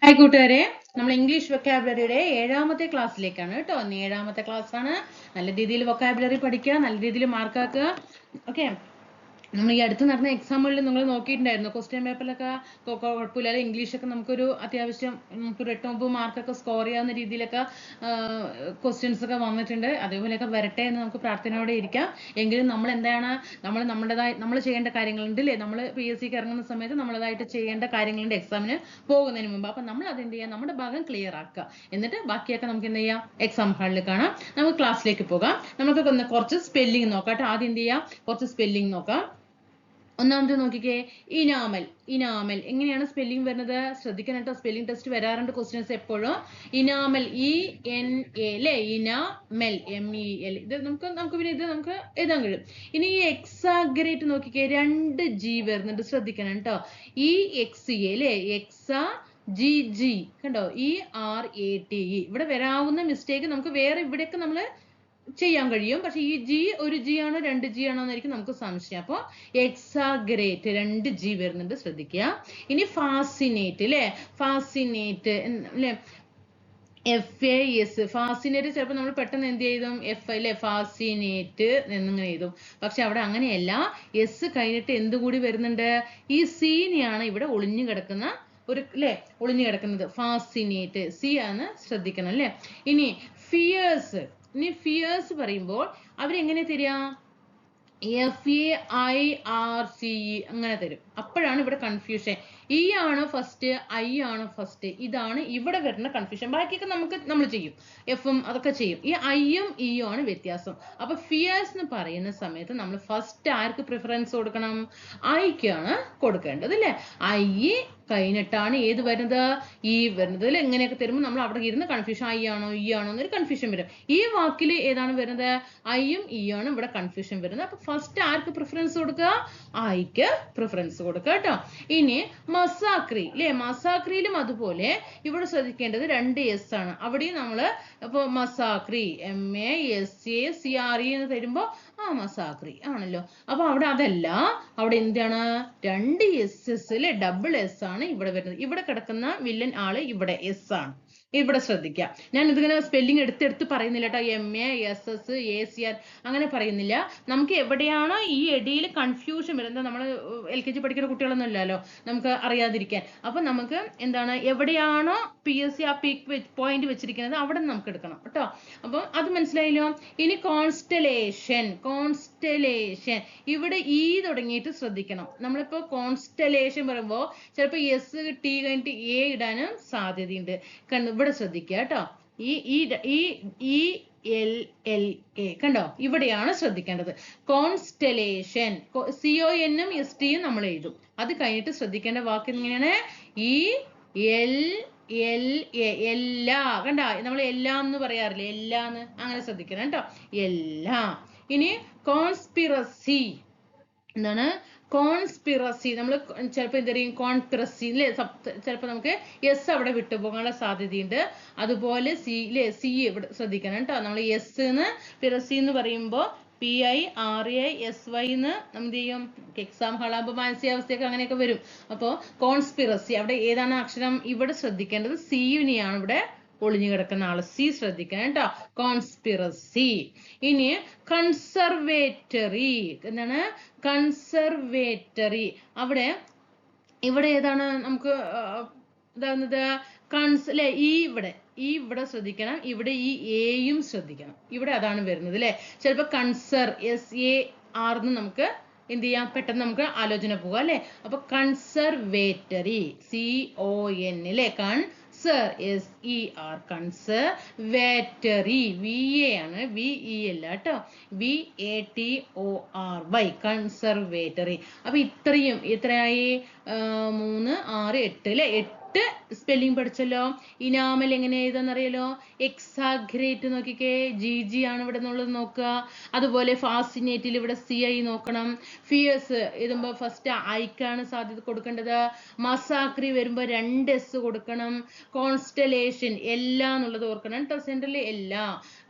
Hi കൂട്ടുകാരെ, നമ്മൾ English വൊക്കാബുലറിയുടെ 7ാമത്തെ ക്ലാസ്സിലേക്കാണ് കേട്ടോ. 7ാമത്തെ ക്ലാസ് ആണ്. നല്ല രീതിയിൽ വൊക്കാബുലറി പഠിക്കുക, നല്ല രീതിയിൽ മാർക്കാക്കുക. ഓക്കെ, നമ്മൾ ഈ അടുത്ത് നടന്ന എക്സാമുകളിൽ നിങ്ങൾ നോക്കിയിട്ടുണ്ടായിരുന്നു, ക്വസ്റ്റ്യൻ പേപ്പറിലൊക്കെ കുഴപ്പമില്ലാതെ ഇംഗ്ലീഷൊക്കെ നമുക്കൊരു അത്യാവശ്യം നമുക്കൊരു 8-9 മാർക്കൊക്കെ സ്കോർ ചെയ്യാവുന്ന രീതിയിലൊക്കെ ക്വസ്റ്റ്യൻസ് ഒക്കെ വന്നിട്ടുണ്ട്. അതേപോലെയൊക്കെ വരട്ടെ എന്ന് നമുക്ക് പ്രാർത്ഥനയോടെ ഇരിക്കാം. എങ്കിലും നമ്മൾ എന്താണ്, നമ്മൾ ചെയ്യേണ്ട കാര്യങ്ങളുണ്ട് അല്ലേ. നമ്മൾ PSCക്ക് ഇറങ്ങുന്ന സമയത്ത് നമ്മളതായിട്ട് ചെയ്യേണ്ട കാര്യങ്ങളുണ്ട് എക്സാമിന് പോകുന്നതിന് മുമ്പ്. അപ്പം നമ്മൾ അത് എന്ത് ചെയ്യുക, നമ്മുടെ ഭാഗം ക്ലിയർ ആക്കുക. എന്നിട്ട് ബാക്കിയൊക്കെ നമുക്ക് എന്ത് ചെയ്യാം, എക്സാം ഹാളിൽ കാണാം. നമുക്ക് ക്ലാസ്സിലേക്ക് പോകാം. നമുക്ക് കുറച്ച് സ്പെല്ലിംഗ് നോക്കാം. ആദ്യം എന്ത് ചെയ്യാം, കുറച്ച് സ്പെല്ലിംഗ് നോക്കാം. ഒന്നാമത്തെ നോക്കിക്കേ, ഇനാമൽ. ഇനാമൽ എങ്ങനെയാണ് സ്പെല്ലിംഗ് വരുന്നത് ശ്രദ്ധിക്കണം കേട്ടോ. സ്പെല്ലിംഗ് ടെസ്റ്റ് വരാറുണ്ട് ക്വസ്റ്റ്യൻസ് എപ്പോഴും. ഇനാമൽ, ENA അല്ലേ, ഇനാമൽ, MEL. ഇത് നമുക്ക് പിന്നെ ഇത് നമുക്ക് എഴുതാൻ കഴിയും. ഇനി ഈ എക്സാഗ്രേറ്റ് നോക്കിക്കേ, 2 G വരുന്നുണ്ട്, ശ്രദ്ധിക്കണം കേട്ടോ. EXA അല്ലേ, GG കണ്ടോ, ERATE. ഇവിടെ വരാവുന്ന മിസ്റ്റേക്ക് നമുക്ക് വേറെ ഇവിടെയൊക്കെ നമ്മൾ ചെയ്യാൻ കഴിയും. പക്ഷെ ഈ G ഒരു G ആണോ 2 G ആണോ എന്നായിരിക്കും നമുക്ക് സംശയം. അപ്പോൾ എക്സാഗ്രേറ്റ് 2 G വരുന്നുണ്ട്, ശ്രദ്ധിക്കുക. ഇനി ഫാസിനേറ്റ് അല്ലേ, ഫാസിനേറ്റ് അല്ലേ, FAS, ഫാസിനേറ്റ്. ചിലപ്പോൾ നമ്മൾ പെട്ടെന്ന് എന്ത് ചെയ്തും, F അല്ലേ, ഫാസിനേറ്റ് എന്നിങ്ങനെ എഴുതും. പക്ഷെ അവിടെ അങ്ങനെയല്ല, S കഴിഞ്ഞിട്ട് എന്തുകൂടി വരുന്നുണ്ട്, ഈ സീനെയാണ് ഇവിടെ ഒളിഞ്ഞു കിടക്കുന്ന ഒരു അല്ലേ, ഒളിഞ്ഞു കിടക്കുന്നത്. ഫാസിനേറ്റ് C ആണ്, ശ്രദ്ധിക്കണം അല്ലേ. ഇനി ഫിയേഴ്സ്. ഇനി ഫിയേഴ്സ് പറയുമ്പോൾ അവരെങ്ങനെ തരിക, FAIRCE അങ്ങനെ തരും. അപ്പോഴാണ് ഇവിടെ കൺഫ്യൂഷൻ. E ആണോ ഫസ്റ്റ്, I ആണോ ഫസ്റ്റ്, ഇതാണ് ഇവിടെ വരുന്ന കൺഫ്യൂഷൻ. ബാക്കിയൊക്കെ നമ്മൾ ചെയ്യും, Fഉം അതൊക്കെ ചെയ്യും. ഈ Iയും Eയും ആണ് വ്യത്യാസം. അപ്പൊ ഫിയേഴ്സ് എന്ന് പറയുന്ന സമയത്ത് നമ്മൾ ഫസ്റ്റ് ആർക്ക് പ്രിഫറൻസ് കൊടുക്കണം, Iക്കാണ് കൊടുക്കേണ്ടത് അല്ലേ. I കഴിഞ്ഞിട്ടാണ് ഏത് വരുന്നത്, E വരുന്നത് അല്ലെ. എങ്ങനെയൊക്കെ തരുമ്പോൾ നമ്മൾ അവിടെ ഇരുന്ന് കൺഫ്യൂഷൻ, I ആണോ E ആണോ എന്നൊരു കൺഫ്യൂഷൻ വരും. ഈ വാക്കിൽ ഏതാണ് വരുന്നത്, Iയും E ആണ് ഇവിടെ കൺഫ്യൂഷൻ വരുന്നത്. അപ്പൊ ഫസ്റ്റ് ആർക്ക് പ്രിഫറൻസ് കൊടുക്കുക, Iക്ക് പ്രിഫറൻസ് കൊടുക്കുക കേട്ടോ. ഇനി മസാക്രി അല്ലെ, മസാക്രിയിലും അതുപോലെ ഇവിടെ ശ്രദ്ധിക്കേണ്ടത് 2 S ആണ്. അവിടെയും നമ്മൾ ഇപ്പൊ മസാക്രി MASACRE എന്ന് തരുമ്പോ മസാക്രി ആണല്ലോ. അപ്പൊ അവിടെ അതല്ല, അവിടെ എന്താണ്, 2 SS അല്ലെ, ഡബിൾ S ആണ് ഇവിടെ വരുന്നത്. ഇവിടെ കിടക്കുന്ന വില്ലൻ ആള് ഇവിടെ S ആണ്. ഇവിടെ ശ്രദ്ധിക്കുക. ഞാൻ ഇതിങ്ങനെ സ്പെല്ലിംഗ് എടുത്തെടുത്ത് പറയുന്നില്ല കേട്ടോ. MASSACR അങ്ങനെ പറയുന്നില്ല. നമുക്ക് എവിടെയാണോ ഈ ഇടയിൽ കൺഫ്യൂഷൻ വരുന്നത്, നമ്മൾ LKG പഠിക്കുന്ന കുട്ടികളൊന്നും ഇല്ലല്ലോ നമുക്ക് അറിയാതിരിക്കാൻ. അപ്പൊ നമുക്ക് എന്താണ്, എവിടെയാണോ PSC ആ പീക്ക് പോയിന്റ് വെച്ചിരിക്കുന്നത് അവിടെ നമുക്ക് എടുക്കണം കേട്ടോ. അപ്പൊ അത് മനസ്സിലായല്ലോ. ഇനി കോൺസ്റ്റലേഷൻ. കോൺസ്റ്റലേഷൻ ഇവിടെ E തുടങ്ങിയിട്ട് ശ്രദ്ധിക്കണം. നമ്മളിപ്പോ കോൺസ്റ്റലേഷൻ പറയുമ്പോൾ ചിലപ്പോൾ S T കഴിഞ്ഞിട്ട് A ഇടാനും സാധ്യതയുണ്ട്. ഇവിടെ ശ്രദ്ധിക്കുക കേട്ടോ. ഈ LLA കണ്ടോ, ഇവിടെയാണ് ശ്രദ്ധിക്കേണ്ടത്. കോൺസ്റ്റലേഷൻ, CONഉം ST യും നമ്മൾ എഴുതും. അത് കഴിഞ്ഞിട്ട് ശ്രദ്ധിക്കേണ്ട വാക്ക് എങ്ങനെയാണ്, ELLA, എല്ലാ കണ്ട, നമ്മൾ എല്ലാം എന്ന് പറയാറില്ലേ, എല്ലാന്ന്, അങ്ങനെ ശ്രദ്ധിക്കണം കേട്ടോ, എല്ലാം. ഇനി കോൺസ്പിറസി. എന്താണ് കോൺസ്പിറസി, നമ്മൾ ചിലപ്പോൾ എന്ത് പറയും, കോൺസ്പിറസി അല്ലേ. ചിലപ്പോൾ നമുക്ക് S അവിടെ വിട്ടുപോകാനുള്ള സാധ്യതയുണ്ട്. അതുപോലെ C ഇവിടെ ശ്രദ്ധിക്കണം കേട്ടോ. നമ്മൾ S എന്ന് പിറസി എന്ന് പറയുമ്പോൾ PIRASY എന്ന് എന്ത് ചെയ്യും, എക്സാം ഹാളാകുമ്പോൾ മാനസികാവസ്ഥയൊക്കെ അങ്ങനെയൊക്കെ വരും. അപ്പോൾ കോൺസ്പിറസി അവിടെ ഏതാണ് അക്ഷരം, ഇവിടെ ശ്രദ്ധിക്കേണ്ടത് C-നെയാണ് ഇവിടെ ഒളിഞ്ഞു കിടക്കുന്ന ആള്. C ശ്രദ്ധിക്കണം കേട്ടോ, കോൺസ്പിറസി. ഇനി കൺസർവേറ്ററി. എന്താണ് കൺസർവേറ്ററി, ഇവിടെ ഏതാണ് നമുക്ക് ഇതാകുന്നത്, അല്ലെ, ഇവിടെ ശ്രദ്ധിക്കണം. ഇവിടെ ഈ Aയും ശ്രദ്ധിക്കണം. ഇവിടെ അതാണ് വരുന്നത് അല്ലെ. ചിലപ്പോൾ കൺസർ SAR എന്ന് നമുക്ക് എന്ത് ചെയ്യാം, പെട്ടെന്ന് നമുക്ക് ആലോചന പോകാം അല്ലെ. അപ്പൊ കൺസർവേറ്ററി CON അല്ലെ, SER കൺസർവേറ്ററി. VA ആണ്, VE അല്ല കേട്ടോ, VATORY കൺസർവേറ്ററി. അപ്പൊ ഇത്രയും എത്രയായി, 3, 6, 8 അല്ലെ, 8 സ്പെല്ലിംഗ് പഠിച്ചല്ലോ. ഇനാമൽ എങ്ങനെ എഴുതാന്നറിയല്ലോ, എക്സാഗ്രേറ്റ് നോക്കിക്കേ, GG ആണ് ഇവിടെ നിന്നുള്ളത് നോക്കുക. അതുപോലെ ഫാസിനേറ്റിൽ ഇവിടെ CI നോക്കണം. ഫിയേഴ്സ് എഴുതുമ്പോൾ ഫസ്റ്റ് ഐക്കാണ് സാധ്യത കൊടുക്കേണ്ടത്. മസാക്രി വരുമ്പോൾ 2 S കൊടുക്കണം. കോൺസ്റ്റലേഷൻ എല്ലാ എന്നുള്ളത് ഓർക്കണം കേട്ടോ, സെൻട്രലി എല്ലാ.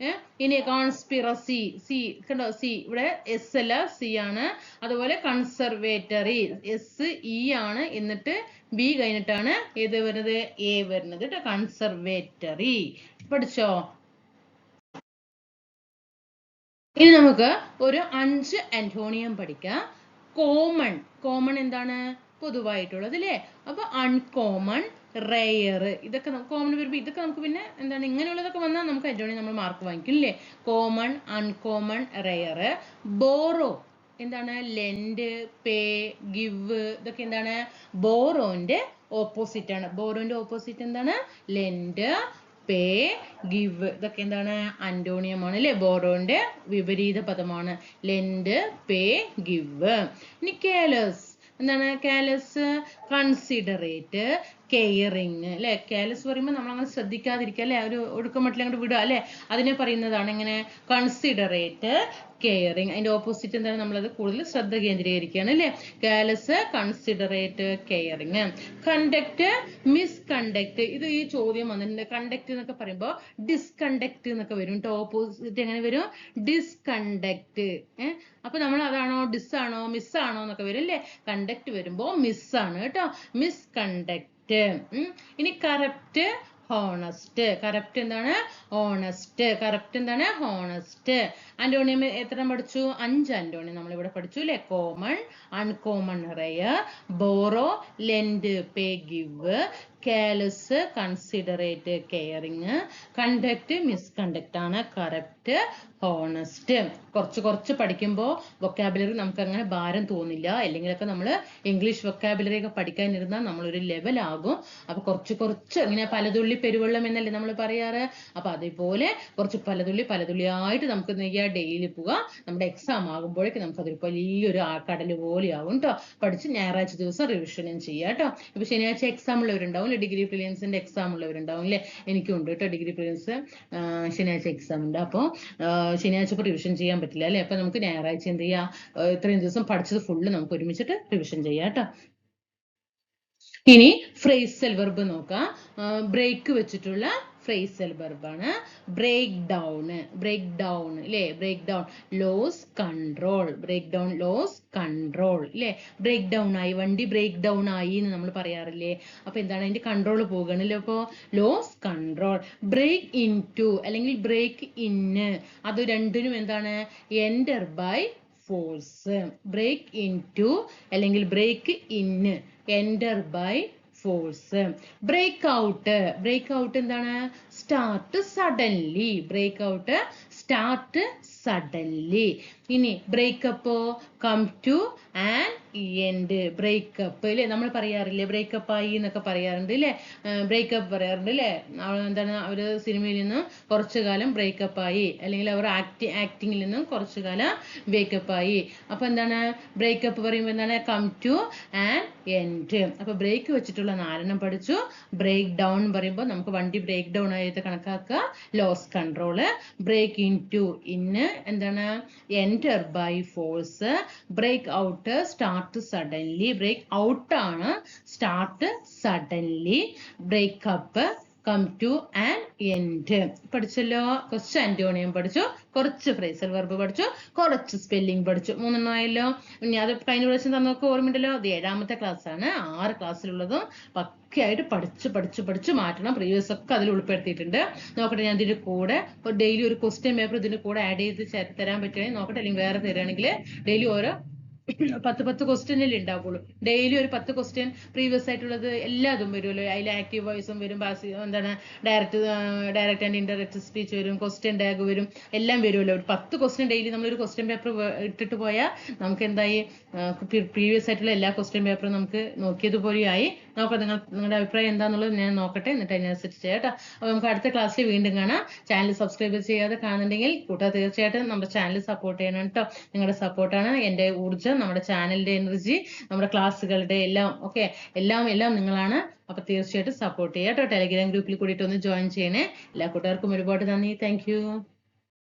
ഇനി കോൺസ്പിറസി കണ്ടോ, C ഇവിടെ S അല്ല C ആണ്. അതുപോലെ കൺസർവേറ്ററി SE ആണ്, എന്നിട്ട് ബി കഴിഞ്ഞിട്ടാണ് ഏത് വരുന്നത്, എ വരുന്നത് കേട്ടോ. കൺസർവേറ്ററി പഠിച്ചോ? ഇനി നമുക്ക് ഒരു 5 ആന്റോണിയം പഠിക്കാം. കോമൺ, കോമൺ എന്താണ്, പൊതുവായിട്ടുള്ളത് അല്ലേ? അപ്പൊ അൺകോമൺ, റെയർ, ഇതൊക്കെ കോമൺ വരുമ്പോൾ ഇതൊക്കെ നമുക്ക് പിന്നെ എന്താണ് ഇങ്ങനെയുള്ളതൊക്കെ വന്നാൽ നമുക്ക് ആന്റോണിയം നമ്മൾ മാർക്ക് വാങ്ങിക്കും അല്ലേ? Common, uncommon, rare. ബോറോ എന്താണ്, ലെൻഡ്, പേ, ഗിവ്, ഇതൊക്കെ എന്താണ് ബോറോന്റെ ഓപ്പോസിറ്റ് ആണ്. ബോറോന്റെ ഓപ്പോസിറ്റ് എന്താണ്, ലെൻഡ്, പേ, ഗിവ്, ഇതൊക്കെ എന്താണ് ആന്റോണിയം ആണ് അല്ലെ? ബോറോന്റെ വിപരീത പദമാണ് ലെൻഡ്, പേ, ഗിവ്. ഇനി കേലസ് എന്താണ്, കേലസ് കൺസിഡറേറ്റ്, കെയറിങ് അല്ലെ? കേലസ് പറയുമ്പോൾ നമ്മൾ അങ്ങനെ ശ്രദ്ധിക്കാതിരിക്കുക അല്ലെ, ഒരു ഒടുക്കമട്ടിൽ അങ്ങോട്ട് വിടുക അല്ലെ, അതിനെ പറയുന്നതാണ് ഇങ്ങനെ കൺസിഡറേറ്റ്, കെയറിങ്. അതിന്റെ ഓപ്പോസിറ്റ് എന്താണ്, നമ്മളത് കൂടുതൽ ശ്രദ്ധ കേന്ദ്രീകരിക്കുകയാണ് അല്ലെ? കേലസ്, കൺസിഡറേറ്റ്, കെയറിങ്. കണ്ടക്ട്, മിസ്കണ്ടക്ട്, ഇത് ഈ ചോദ്യം വന്നിട്ടുണ്ട്. കണ്ടക്ട് എന്നൊക്കെ പറയുമ്പോൾ ഡിസ്കണ്ടക്ട് എന്നൊക്കെ വരും കേട്ടോ. ഓപ്പോസിറ്റ് എങ്ങനെ വരും, ഡിസ്കണ്ടക്ട്. അപ്പൊ നമ്മൾ അതാണോ, ഡിസ് ആണോ, മിസ് ആണോ എന്നൊക്കെ വരും അല്ലേ? കണ്ടക്ട് വരുമ്പോ മിസ് ആണ് കേട്ടോ, മിസ്കണ്ടക്ട്. ഇനി കറപ്റ്റ്, ഹോണസ്റ്റ്. കറപ്റ്റ് എന്താണ്, ഹോണസ്റ്റ്. കറപ്റ്റ് എന്താണ്, ഹോണസ്റ്റ്. ആന്റോണിയം എത്ര പഠിച്ചു, 5 ആന്റോണിയം നമ്മൾ ഇവിടെ പഠിച്ചു അല്ലെ? Common, uncommon, rare. Borrow, lend, pay, give. Careless, considerate, caring. Conduct, misconduct ആണ്. Corrupt, honest. കുറച്ച് പഠിക്കുമ്പോൾ വൊക്കാബുലറി നമുക്ക് അങ്ങനെ ഭാരം തോന്നില്ല. അല്ലെങ്കിലൊക്കെ നമ്മൾ ഇംഗ്ലീഷ് വൊക്കാബുലറി ഒക്കെ പഠിക്കാനിരുന്നാൽ നമ്മളൊരു ലെവലാകും. അപ്പൊ കുറച്ച് ഇങ്ങനെ പലതുള്ളി പെരുവെള്ളം എന്നല്ലേ നമ്മൾ പറയാറ്. അപ്പൊ അതേപോലെ കുറച്ച് പലതുള്ളിയായിട്ട് നമുക്ക് ഡെയിലി പോവുക. നമ്മുടെ എക്സാം ആകുമ്പോഴേക്കും നമുക്ക് അതൊരു വലിയൊരു കടൽ പോലെയാവും കേട്ടോ. പഠിച്ച് ഞായറാഴ്ച ദിവസം റിവിഷനും ചെയ്യാം കേട്ടോ. ഇപ്പൊ ശനിയാഴ്ച എക്സാം ഉള്ളവരുണ്ടാവും അല്ലെ? ഡിഗ്രി പ്രിലിംസിന്റെ എക്സാം ഉള്ളവരുണ്ടാവും അല്ലെ? എനിക്കും ഉണ്ട് കേട്ടോ ഡിഗ്രി പ്രിലിംസ്. ശനിയാഴ്ച എക്സാം ഉണ്ട്. അപ്പോൾ ശനിയാഴ്ച ഇപ്പോൾ റിവിഷൻ ചെയ്യാൻ പറ്റില്ല അല്ലെ? അപ്പൊ നമുക്ക് ഞായറാഴ്ച എന്ത് ചെയ്യാം, ഇത്രയും ദിവസം പഠിച്ചത് ഫുള്ള് നമുക്ക് ഒരുമിച്ചിട്ട് റിവിഷൻ ചെയ്യാം കേട്ടോ. ഇനി ഫ്രേസൽ വെർബ് നോക്കാം. ബ്രേക്ക് വെച്ചിട്ടുള്ള ഫ്രേസൽ വെർബാണ്. ബ്രേക്ക് ഡൗൺ, ബ്രേക്ക് ഡൗൺ അല്ലേ? Break down, lose control. Break down, lose control അല്ലേ? ബ്രേക്ക് ഡൗൺ ആയി, വണ്ടി ബ്രേക്ക് ഡൗൺ ആയി എന്ന് നമ്മൾ പറയാറില്ലേ? അപ്പൊ എന്താണ്, അതിന്റെ കൺട്രോൾ പോകണല്ലോ. അപ്പോ lose control. Break in to അല്ലെങ്കിൽ ബ്രേക്ക് ഇന്ന്, അത് രണ്ടിനും എന്താണ്, enter by force. Break in to അല്ലെങ്കിൽ break in, enter by force. Break out, break out എന്താണ്, start suddenly. Break out, start suddenly. ഇനി ബ്രേക്കപ്പോ, come to an end. Breakup അല്ലേ, നമ്മൾ പറയാറില്ലേ ബ്രേക്കപ്പ് ആയി എന്നൊക്കെ പറയാറുണ്ട് അല്ലേ? ബ്രേക്കപ്പ് പറയാറുണ്ട് അല്ലേ? എന്താണ്, അവര് സിനിമയിൽ നിന്നും കുറച്ചു കാലം ബ്രേക്കപ്പ് ആയി, അല്ലെങ്കിൽ അവർ ആക്ടിങ്ങിൽ നിന്നും കുറച്ചു കാലം ബ്രേക്കപ്പ് ആയി. അപ്പൊ എന്താണ് ബ്രേക്കപ്പ് പറയുമ്പോൾ എന്താണ്, കം ടു ആൻ എൻഡ്. അപ്പൊ ബ്രേക്ക് വെച്ചിട്ടുള്ള 4 പഠിച്ചു. ബ്രേക്ക് ഡൗൺ പറയുമ്പോൾ നമുക്ക് വണ്ടി ബ്രേക്ക് ഡൗൺ ആയിട്ട് കണക്കാക്കുക, lose control. Break in to, in എന്താണ്, enter by force. Break out, start suddenly. Break out ആണ്, start suddenly. Breakup, come to an end. പഠിച്ചല്ലോ. കുറച്ച് ആന്റോണിയം പഠിച്ചു, കുറച്ച് ഫ്രേസൽ വെർബ് പഠിച്ചു, കുറച്ച് സ്പെല്ലിംഗ് പഠിച്ചു. 3 ആയല്ലോ. ഇനി അത് കഴിഞ്ഞ പ്രാവശ്യം തന്നൊക്കെ ഓർമ്മയുണ്ടല്ലോ. അത് 7ാമത്തെ ക്ലാസ് ആണ്. 6 ക്ലാസ്സിലുള്ളതും പക്കയായിട്ട് പഠിച്ചു മാറ്റണം. പ്രീവിയസ് ഒക്കെ അതിൽ ഉൾപ്പെടുത്തിയിട്ടുണ്ട്. നോക്കട്ടെ, ഞാൻ ഇതിന്റെ കൂടെ ഡെയിലി ഒരു ക്വസ്റ്റ്യൻ പേപ്പർ ഇതിന്റെ കൂടെ ആഡ് ചെയ്ത് തരാൻ പറ്റുമെങ്കിൽ നോക്കട്ടെ. അല്ലെങ്കിൽ വേറെ തരികയാണെങ്കിൽ ഡെയിലി ഓരോ 10 ക്വസ്റ്റ്യനിൽ ഉണ്ടാവുള്ളൂ. ഡെയിലി ഒരു 10 ക്വസ്റ്റ്യൻ പ്രീവിയസ് ആയിട്ടുള്ളത് എല്ലാതും വരുമല്ലോ. അതിൽ ആക്റ്റീവ് വോയിസും വരും, എന്താണ് ഡയറക്റ്റ് ആൻഡ് ഇൻഡയറക്റ്റ് സ്പീച്ച് വരും, ക്വസ്റ്റ്യൻ ടാഗ് വരും, എല്ലാം വരുമല്ലോ. ഒരു 10 ക്വസ്റ്റ്യൻ ഡെയിലി നമ്മളൊരു ക്വസ്റ്റ്യൻ പേപ്പർ ഇട്ടിട്ട് പോയാൽ നമുക്ക് എന്തായി, പ്രീവിയസ് ആയിട്ടുള്ള എല്ലാ ക്വസ്റ്റ്യൻ പേപ്പറും നമുക്ക് നോക്കിയതുപോലെയായി. നോക്കാം, നിങ്ങളുടെ അഭിപ്രായം എന്താണെന്നുള്ളത് ഞാൻ നോക്കട്ടെ, എന്നിട്ട് അതിനനുസരിച്ച് ചെയ്യാം കേട്ടോ. അപ്പോൾ നമുക്ക് അടുത്ത ക്ലാസ്സിൽ വീണ്ടും കാണാം. ചാനൽ സബ്സ്ക്രൈബ് ചെയ്യാതെ കാണുന്നുണ്ടെങ്കിൽ കൂട്ടുകാർ തീർച്ചയായിട്ടും നമ്മുടെ ചാനൽ സപ്പോർട്ട് ചെയ്യണം കേട്ടോ. നിങ്ങളുടെ സപ്പോർട്ടാണ് എൻ്റെ ഊർജ്ജം, നമ്മുടെ ചാനലിന്റെ എനർജി, നമ്മുടെ ക്ലാസ്സുകളുടെ എല്ലാം ഓക്കെ, എല്ലാം നിങ്ങളാണ്. അപ്പൊ തീർച്ചയായിട്ടും സപ്പോർട്ട് ചെയ്യാം കേട്ടോ. ടെലിഗ്രാം ഗ്രൂപ്പിൽ കൂടിയിട്ട് ഒന്ന് ജോയിൻ ചെയ്യണേ. എല്ലാ കൂട്ടുകാർക്കും ഒരുപാട് നന്ദി. Thank you.